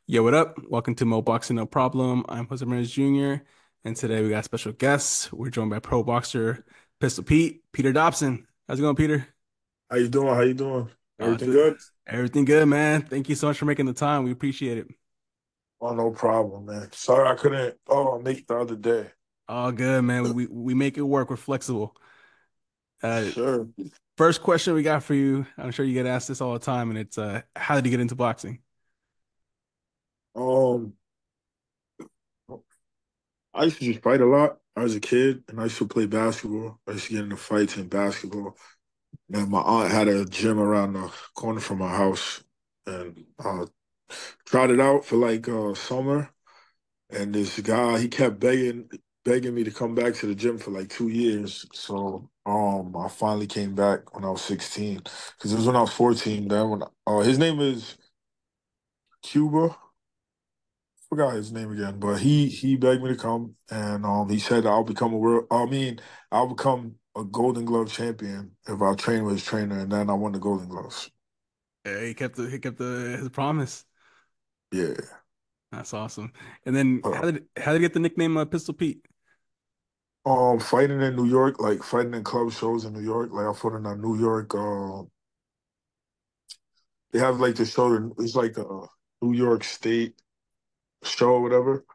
Yo, what up? Welcome to Mo Boxing No Problem. I'm Jose Ramirez Jr. And today we got special guests. We're joined by pro boxer Pistol Pete, Peter Dobson. How's it going, Peter? How you doing? How you doing? Uh, Everything th- good? Everything good, man. Thank you so much for making the time. We appreciate it. Oh, no problem, man. Sorry I couldn't make it the other day. All good, man. We make it work. We're flexible. Uh, Sure. First question we got for you. I'm sure you get asked this all the time, and it's how did you get into boxing? Um, I used to just fight a lot as a kid, and I used to play basketball. I used to get into fights in basketball. And my aunt had a gym around the corner from my house, and I tried it out for like summer. And this guy, he kept begging me to come back to the gym for like 2 years. So I finally came back when I was 16. Because it was when I was 14. Then when his name is Cuba. Forgot his name again, but he begged me to come, and he said I'll become a world. I mean, I'll become a Golden Glove champion if I train with his trainer, and then I won the Golden Gloves. His promise. Yeah. That's awesome. And then Uh, how did you get the nickname Pistol Pete? Fighting in New York, like fighting in club shows in New York, like I fought in a New York. They have like the show. It's like a New York State show or whatever,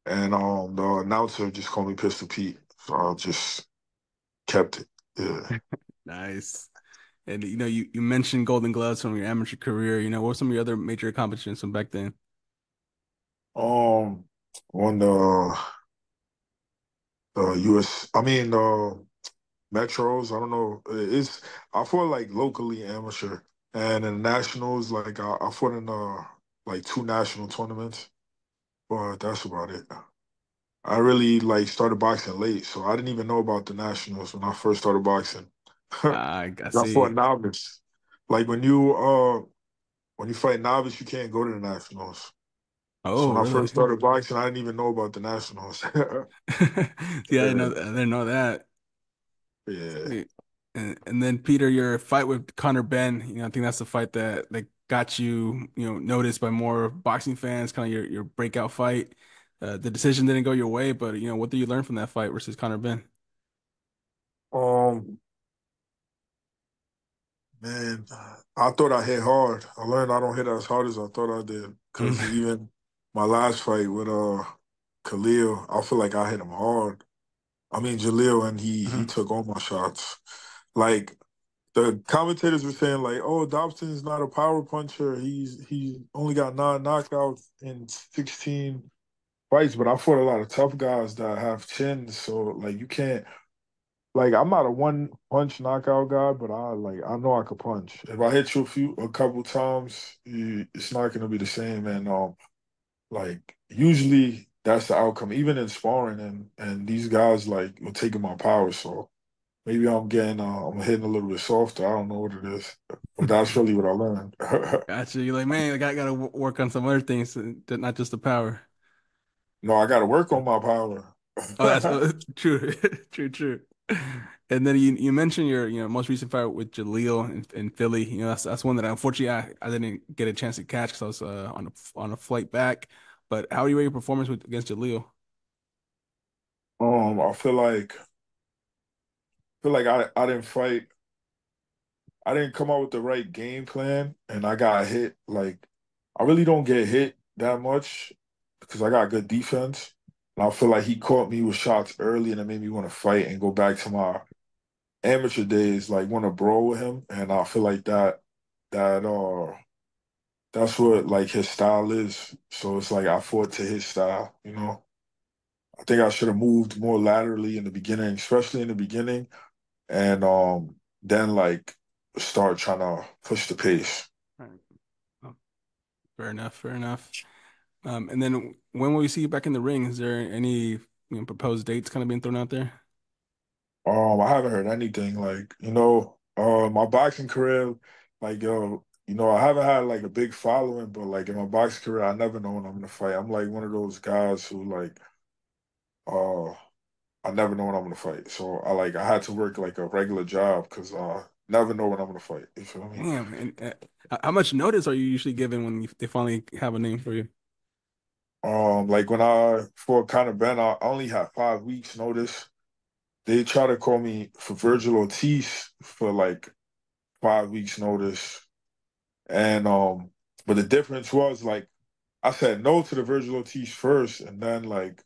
and the announcer just called me Pistol Pete, so I just kept it. Yeah. Nice. And you mentioned Golden Gloves from your amateur career. What were some of your other major accomplishments from back then? Um, on the US, I mean Metros. I don't know. I fought like locally amateur, and in nationals, like I fought in like two national tournaments, but that's about it. I really like started boxing late, so I didn't even know about the nationals when I first started boxing. I I fought see. novice. Like when you fight novice, you can't go to the nationals. So Oh, when I really? first started boxing, I didn't even know about the nationals. Yeah, Yeah, I didn't know that. yeah. Sweet. And then Peter, your fight with Conor Ben, I think that's the fight that got you, noticed by more boxing fans, kind of your breakout fight. The decision didn't go your way, but what did you learn from that fight versus Conor Ben? Um, Man, I thought I hit hard. I learned I don't hit as hard as I thought I did. Cause Mm. even my last fight with Khalil, I feel like I hit him hard. I mean Jalil, and he took all my shots. Like the commentators were saying, like, oh, Dobson's not a power puncher. He's only got 9 knockouts in 16 fights, but I fought a lot of tough guys that have chins. So like you can't like I'm not a one punch knockout guy, but I know I could punch. If I hit you a couple times, it's not gonna be the same. And like usually that's the outcome, even in sparring. And these guys like were taking my power, so maybe I'm hitting a little bit softer. I don't know what it is, but that's really what I learned. Gotcha. You're like, man, I gotta work on some other things, not just the power. No, I got to work on my power. Oh, that's true, true, true. And then you mentioned your most recent fight with Jaleel in Philly. That's one that unfortunately I didn't get a chance to catch because I was on a flight back. But how do you rate your performance against Jaleel? I feel like I didn't fight. I didn't come up with the right game plan, and I got hit. Like I really don't get hit that much because I got good defense. And I feel like he caught me with shots early, and it made me want to fight and go back to my amateur days, like want to brawl with him. And I feel like that that's what like his style is. So it's like I fought to his style. I think I should have moved more laterally in the beginning, especially in the beginning, and then like start trying to push the pace. All right. Oh, fair enough, fair enough. And then when will we see you back in the ring? Is there any proposed dates kind of being thrown out there? I haven't heard anything like my boxing career, like I haven't had like a big following, but like in my boxing career, I never know when I'm gonna fight. I'm like one of those guys who like uh I never know when I'm gonna fight. So I had to work like a regular job because never know when I'm gonna fight. You feel me? Damn. And how much notice are you usually given when they finally have a name for you? Like when I for Conor Ben, I only had 5 weeks notice. They try to call me for Virgil Ortiz for like 5 weeks notice. And but the difference was like I said no to the Virgil Ortiz first, and then like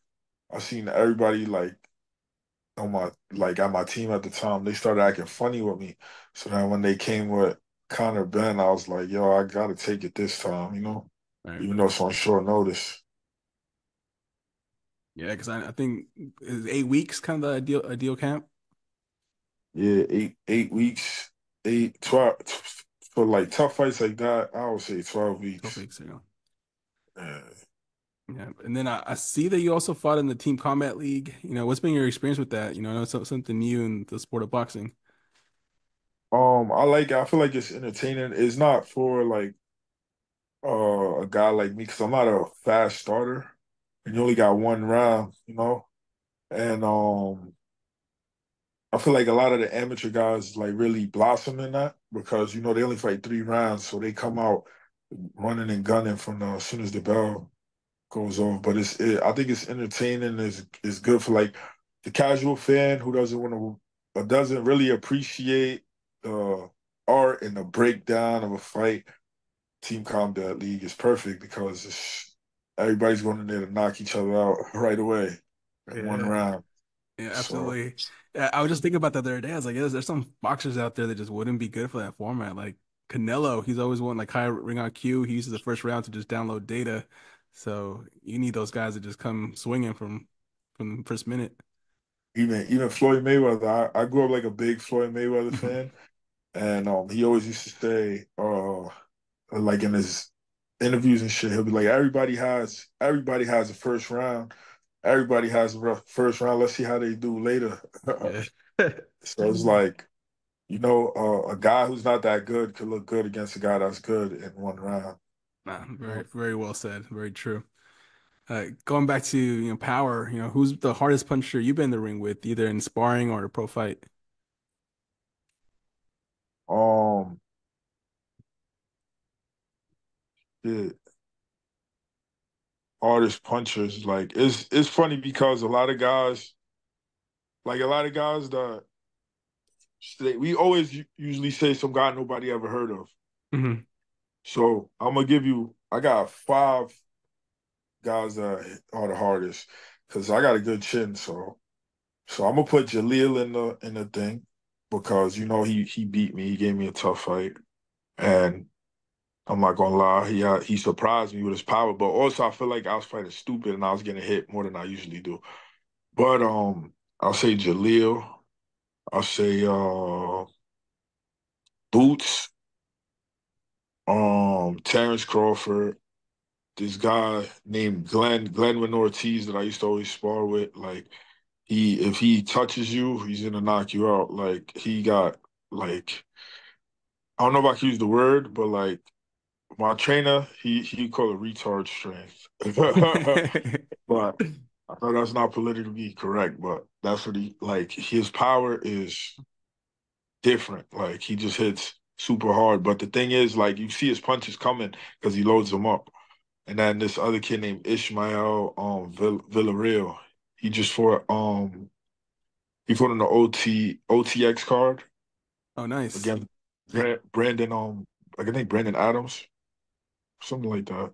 I seen everybody like on my like at my team at the time, they started acting funny with me. So then when they came with Conor Ben, I was like, yo, I gotta take it this time, Right. even though it's on short notice. Yeah, because I think is 8 weeks kind of the ideal camp. Yeah, 8 weeks, 12 for like tough fights like that, I would say 12 12 weeks. weeks ago. Yeah. Yeah, and then I see that you also fought in the Team Combat League. What's been your experience with that? I know it's something new in the sport of boxing. I like it. I feel like it's entertaining. It's not for like a guy like me because I'm not a fast starter and you only got one round. And I feel like a lot of the amateur guys like really blossom in that because they only fight 3 rounds, so they come out running and gunning from as soon as the bell goes off. But I think it's entertaining. It's good for like the casual fan who doesn't want to doesn't really appreciate the art and the breakdown of a fight. Team Combat League is perfect because everybody's going in there to knock each other out right away in one Yeah. round. Yeah, So absolutely. Yeah, I was just thinking about that the other day. I was like, yeah, there's some boxers out there that just wouldn't be good for that format. Like Canelo, he's always won like high ring IQ. He uses the first round to just download data. So you need those guys that just come swinging from the first minute. even Floyd Mayweather, I grew up like a big Floyd Mayweather fan, and he always used to say, like in his interviews and shit, he'll be like, everybody has a first round, everybody has a rough first round. Let's see how they do later. Yeah. So it's like, a guy who's not that good could look good against a guy that's good in one round. Nah, You very, know? very well said. Very true. Going back to, power, who's the hardest puncher you've been in the ring with, either in sparring or a pro fight? Um, yeah, hardest punchers. Like it's funny because a lot of guys that we always usually say some guy nobody ever heard of. Hmm. So I'm gonna give you. I got 5 guys that are the hardest because I got a good chin. So I'm gonna put Jaleel in the thing because he beat me. He gave me a tough fight, and I'm not gonna lie, he surprised me with his power. But also I feel like I was fighting stupid and I was getting hit more than I usually do. But I'll say Jaleel. I'll say Boots. Terrence Crawford. This guy named Glenn Ortiz that I used to always spar with. Like if he touches you, he's gonna knock you out. Like he got like I don't know if I can use the word, but like my trainer, he called it retard strength. But I know that's not politically correct, but that's what he like. His power is different. Like he just hits super hard. But the thing is, like you see his punches coming because he loads them up. And then this other kid named Ishmael Villarreal, he just fought on the OTX card Oh, nice. against Brandon like I think Brandon Adams, something like that.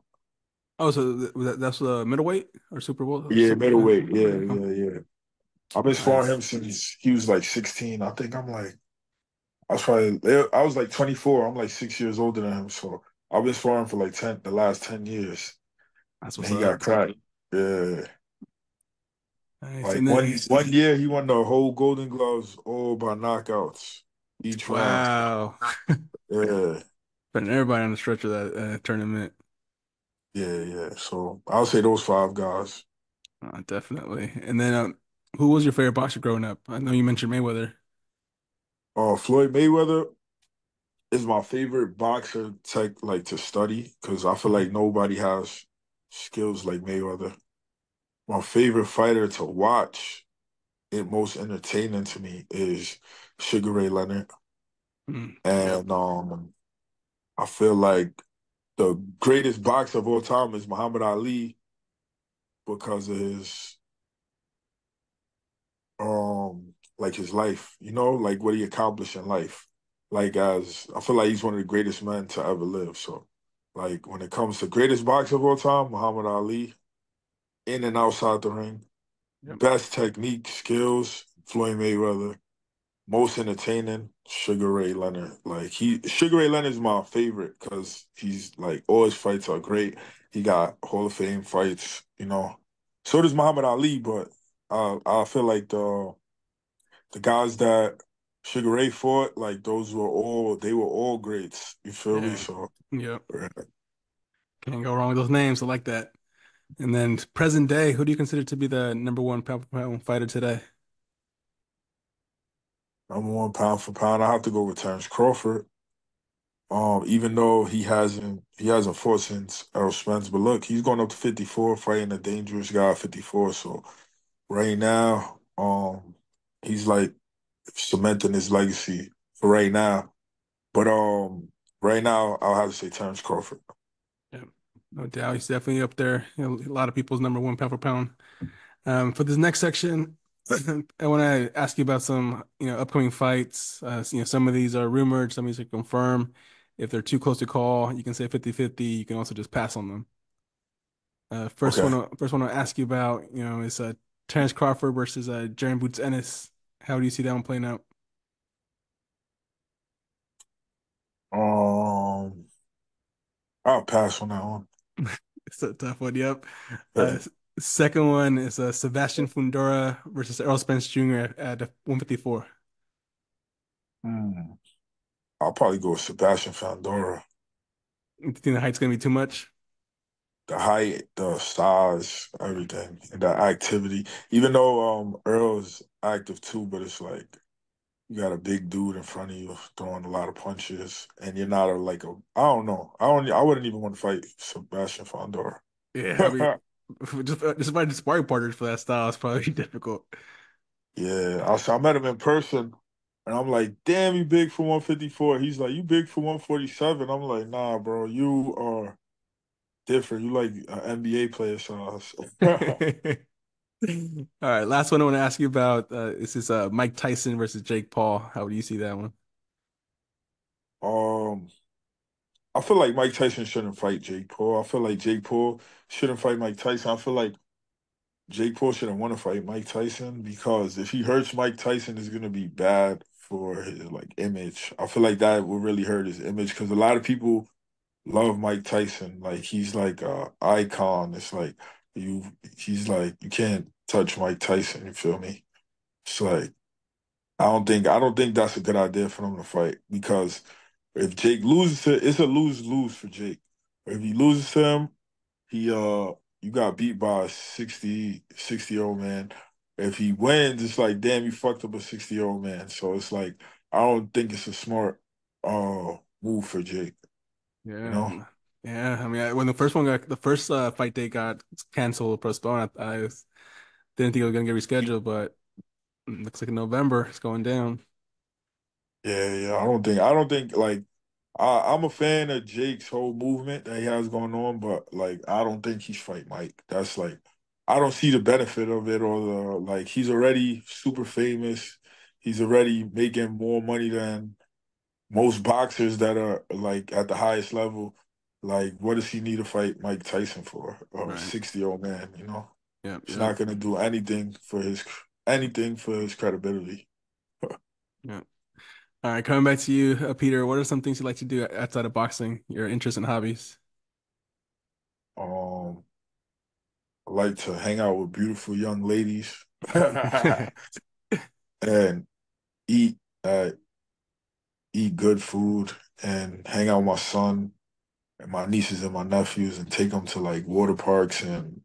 Oh, so that's middleweight or Yeah, middleweight. super Yeah, weight? Huh? yeah, yeah. I've been sparring Nice. him since he was like 16. I was like 24. I'm like 6 years older than him. So I've been sparring for like the last 10 years. That's And what's he got up. cracked. Yeah. Nice. Like And then, one year he won the whole Golden Gloves all by knockouts each round. wow. Yeah. Putting everybody on the stretch of that tournament. Yeah, yeah. So I'll say those 5 guys. Definitely. And then, who was your favorite boxer growing up? I know you mentioned Mayweather. Floyd Mayweather is my favorite boxer tech like to study because I feel Mhm. like nobody has skills like Mayweather. My favorite fighter to watch it most entertaining to me is Sugar Ray Leonard. Mm, yep. And I feel like the greatest boxer of all time is Muhammad Ali. because of his like his life, like what he accomplished in life. Like as I feel like he's one of the greatest men to ever live. So like when it comes to greatest boxer of all time, Muhammad Ali, in and outside the ring, Yep. best technique, skills, Floyd Mayweather, most entertaining, Sugar Ray Leonard. Like Sugar Ray Leonard is my favorite because he's like all his fights are great. He got Hall of Fame fights. So does Muhammad Ali, but I feel like the guys that Sugar Ray fought, like they were all greats. You feel me? Yeah. So Yep. yeah. Can't go wrong with those names. I like that. And then present day, who do you consider to be the number one pound for pound fighter today? Number one pound for pound, I have to go with Terrence Crawford. Even though he hasn't fought since Errol Spence, but look, he's going up to 54, fighting a dangerous guy at 54. So right now, he's like cementing his legacy for right now. But right now, I'll have to say Terrence Crawford. Yeah. No doubt. He's definitely up there. A lot of people's number one pound for pound. For this next section, I want to ask you about some, upcoming fights. Some of these are rumored, some of these are confirmed. If they're too close to call, you can say 50-50. You can also just pass on them. Okay. First one I'll ask you about, is Terrence Crawford versus Jaron Boots Ennis. How do you see that one playing out? Um, I'll pass on that one. It's a tough one. Yep. Yeah. Second one is Sebastian Fundora versus Errol Spence Jr. at 154. Hmm. I'll probably go with Sebastian Fandora. You think the height's gonna be too much? The height, the size, everything, and the activity. Even though Earl's active too, but it's like you got a big dude in front of you throwing a lot of punches, and you're not I don't know. I wouldn't even want to fight Sebastian Fandora. Yeah, I mean, just finding sparring partners for that style is probably difficult. Yeah, I met him in person, and I'm like, damn, you big for 154. He's like, you big for 147. I'm like, nah, bro, you are different. You like an NBA player size. All right, last one I want to ask you about. This is Mike Tyson versus Jake Paul. How do you see that one? um, I feel like Mike Tyson shouldn't fight Jake Paul. I feel like Jake Paul shouldn't fight Mike Tyson. I feel like Jake Paul shouldn't want to fight Mike Tyson because if he hurts Mike Tyson, it's gonna be bad for his like image. I feel like that will really hurt his image because a lot of people love Mike Tyson. Like he's like a icon. It's like you he's like you can't touch Mike Tyson, you feel me? It's like I don't think that's a good idea for them to fight because if Jake loses to it's a lose-lose for Jake. If he loses to him, he you got beat by a 60-year-old man. If he wins, it's like damn you fucked up a 60-year-old man. So it's like I don't think it's a smart move for Jake, you Yeah, know? yeah. I mean, when the first fight date got canceled, postponed, didn't think it was gonna get rescheduled, but looks like in November it's going down. Yeah, yeah. I don't think like I'm a fan of Jake's whole movement that he has going on, but like I don't think he's fight Mike. That's like I don't see the benefit of it or the like he's already super famous. He's already making more money than most boxers that are like at the highest level. Like what does he need to fight Mike Tyson for? A Right. 60-year-old man. Yep. It's Yep. not gonna do anything for his credibility. Yep. All right. Coming back to you, Peter. What are some things you like to do outside of boxing? Your interests and hobbies? Um I like to hang out with beautiful young ladies and eat uh, eat good food and hang out with my son and my nieces and my nephews and take them to like water parks and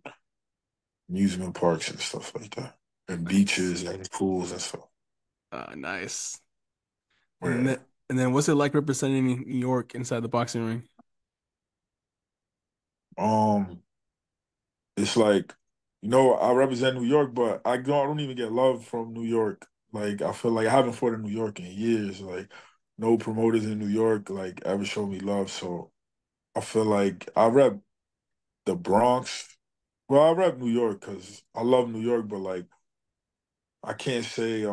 amusement parks and stuff like that and Nice. beaches and pools and stuff. Nice. Yeah. And then what's it like representing New York inside the boxing ring? Um, it's like, I represent New York, but I don't even get love from New York. Like I feel like I haven't fought in New York in years. Like no promoters in New York like ever show me love. So I feel like I rep the Bronx, Well, I rep New York because I love New York, but like I can't say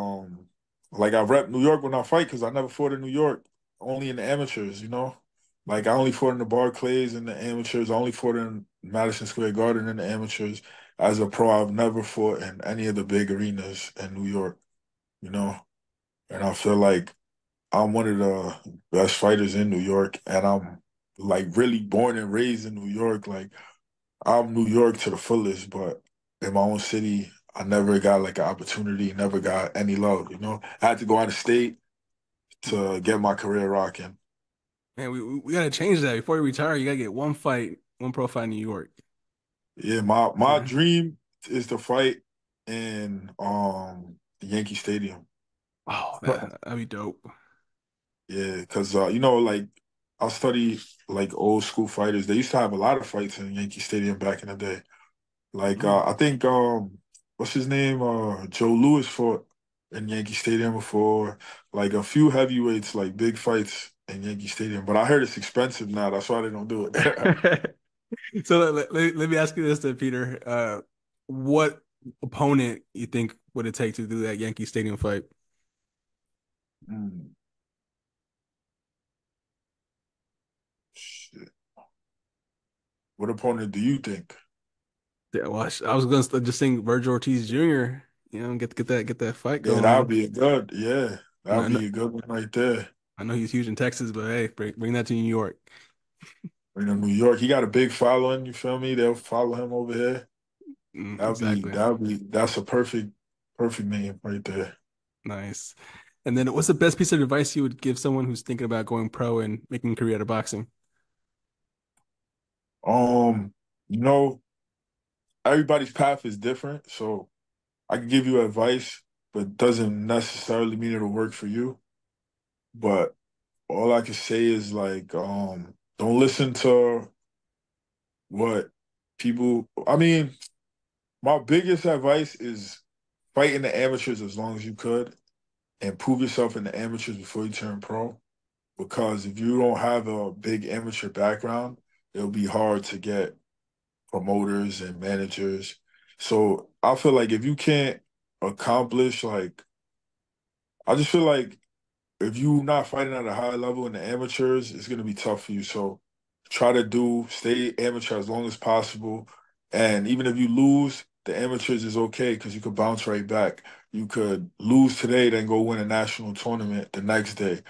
like I rep New York when I fight because I never fought in New York, only in the amateurs, you know. Like I only fought in the Barclays in the amateurs. I only fought in Madison Square Garden in the amateurs. As a pro, I've never fought in any of the big arenas in New York, you know. And I feel like I'm one of the best fighters in New York, and I'm like really born and raised in New York. Like I'm New York to the fullest, but in my own city, I never got like an opportunity, never got any love, you know. I had to go out of state to get my career rocking. Man, we gotta change that. Before you retire, you gotta get one fight, one pro fight in New York. Yeah, my Yeah. dream is to fight in the Yankee Stadium. Oh, that'd be dope. Yeah, because you know, like I study like old school fighters. They used to have a lot of fights in Yankee Stadium back in the day. Like Mm. I think what's his name? Joe Louis fought in Yankee Stadium before. Like a few heavyweights, like big fights in Yankee Stadium. But I heard it's expensive now. That's why they don't do it. So let me ask you this then, Peter. What opponent you think would it take to do that Yankee Stadium fight? Mm, shit. What opponent do you think? Yeah, well, I was gonna just think Virgil Ortiz Jr. You know, get that fight Yeah, that would going. be a good. Yeah, that And would be a good one right there. I know he's huge in Texas, but hey, bring that to New York. You know, New York, he got a big following. You feel me? They'll follow him over here. Exactly. That's a perfect name right there. Nice. And then what's the best piece of advice you would give someone who's thinking about going pro and making a career out of boxing? Um, you know, everybody's path is different, so I can give you advice, but doesn't necessarily mean it'll work for you. But all I can say is like, don't listen to what people. I mean, my biggest advice is fight in the amateurs as long as you could and prove yourself in the amateurs before you turn pro. Because if you don't have a big amateur background, it'll be hard to get promoters and managers. So I feel like if you can't accomplish like I just feel like if you're not fighting at a high level in the amateurs, it's gonna be tough for you. So try to stay amateur as long as possible. And even if you lose, the amateurs is okay because you could bounce right back. You could lose today, then go win a national tournament the next day.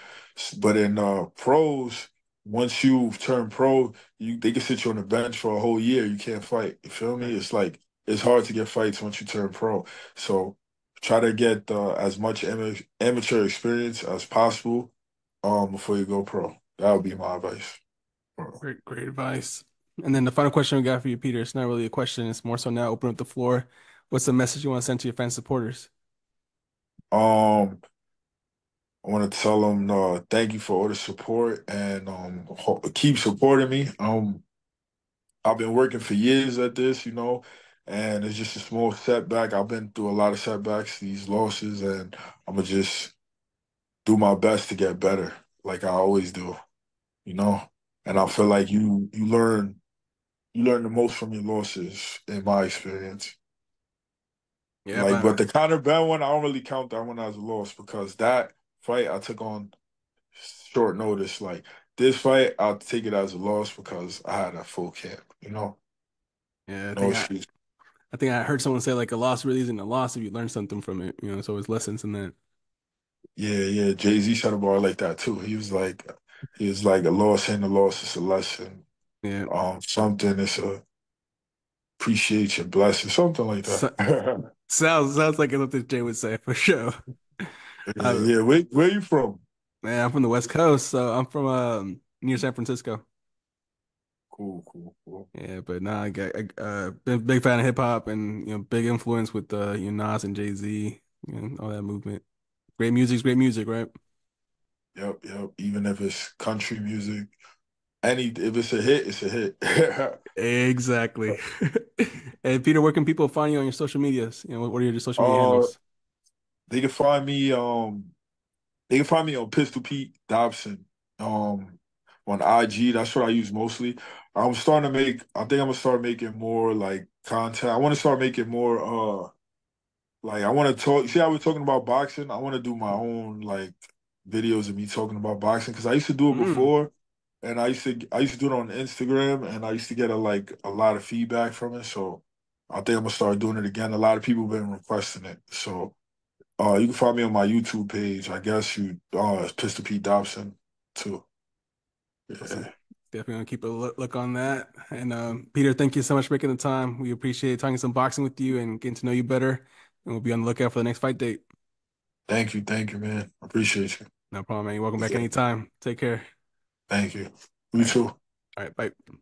But in pros, once you've turned pro, they can sit you on the bench for a whole year. You can't fight. You feel me? Right. It's like it's hard to get fights once you turn pro. So try to get as much amateur experience as possible before you go pro. That would be my advice. Great advice. And then the final question we got for you, Peter, it's not really a question, it's more so now open up the floor. What's the message you want to send to your fans supporters? Um, I want to tell them thank you for all the support and keep supporting me. I've been working for years at this, you know, and it's just a small setback. I've been through a lot of setbacks, these losses, and I'm gonna just do my best to get better, like I always do, you know. And I feel like you learn the most from your losses, in my experience. Yeah, Like, but but the Conor Ben one, I don't really count that one as a loss because that fight I took on short notice. Like this fight, I'll take it as a loss because I had a full camp. You know, yeah, no excuse. I think I heard someone say like a loss really isn't a loss if you learn something from it. You know, so it's lessons in that. Yeah, yeah. Jay-Z said a bar like that too. He was like a loss ain't a loss, it's a lesson. Yeah. Something it's a appreciate your blessing, something like So, that. sounds like something Jay would say for sure. Yeah, Uh, yeah. Where you from? Man, I'm from the West Coast, so I'm from near San Francisco. Cool, cool, cool. Yeah, but nah, been a big fan of hip hop and big influence with Nas and Jay-Z, all that movement. Great music, right? Yep, yep. Even if it's country music, if it's a hit, it's a hit. Exactly. And Peter, where can people find you on your social medias? What are your social media uh, handles? they can find me. They can find me on Pistol Pete Dobson. On IG. That's what I use mostly. I'm starting to make. I think I'm gonna start making more like content. I want to start making more. Like I want to talk. See how we're talking about boxing? I want to do my own like videos of me talking about boxing because I used to do it Mm, before, and I used to do it on Instagram, and I used to get a lot of feedback from it. So I think I'm gonna start doing it again. A lot of people have been requesting it. So you can find me on my YouTube page. I guess you it's Pistol Pete Dobson too. awesome. Yeah. Definitely gonna keep a look on that. And Peter, thank you so much for making the time. We appreciate talking some boxing with you and getting to know you better. And we'll be on the lookout for the next fight date. Thank you, man. I appreciate you. No problem, man. You're welcome back Yeah. anytime. Take care. Thank you. All You right. too. All right. Bye.